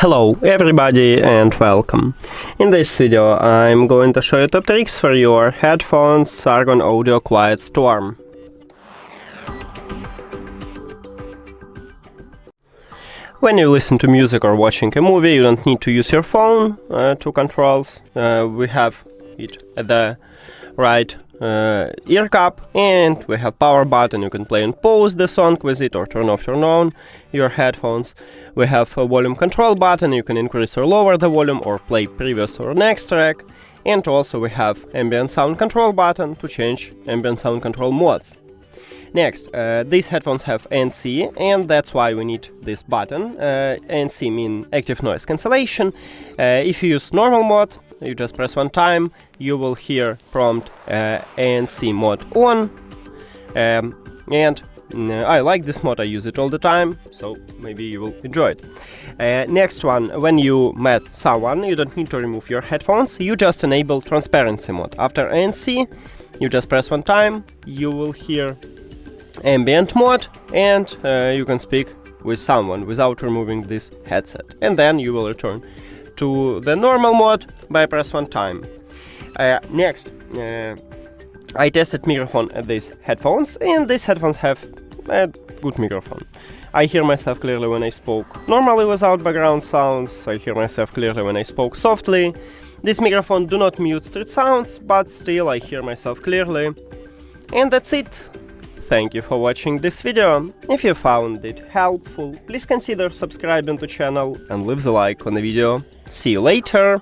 Hello everybody and welcome. In this video I'm going to show you top tricks for your headphones Argon Audio Quiet Storm. When you listen to music or watching a movie, you don't need to use your phone to controls. We have it at the right ear cup, and we have power button. You can play and pause the song with it or turn off, turn on your headphones. We have a volume control button. You can increase or lower the volume or play previous or next track. And also we have ambient sound control button to change ambient sound control modes. Next, these headphones have ANC, and that's why we need this button. ANC means active noise cancellation. If you use normal mode, you just press one time, you will hear prompt ANC mode on. I like this mode, I use it all the time, so maybe you will enjoy it. Next one, when you met someone, you don't need to remove your headphones, you just enable transparency mode. After ANC, you just press one time, you will hear ambient mode, and you can speak with someone without removing this headset. And then you will return to the normal mode by press one time. Next, I tested microphone at these headphones, and these headphones have a good microphone. I hear myself clearly when I spoke normally without background sounds. I hear myself clearly when I spoke softly. This microphone do not mute street sounds, but still I hear myself clearly. And that's it. Thank you for watching this video. If you found it helpful, please consider subscribing to the channel and leave the like on the video. See you later!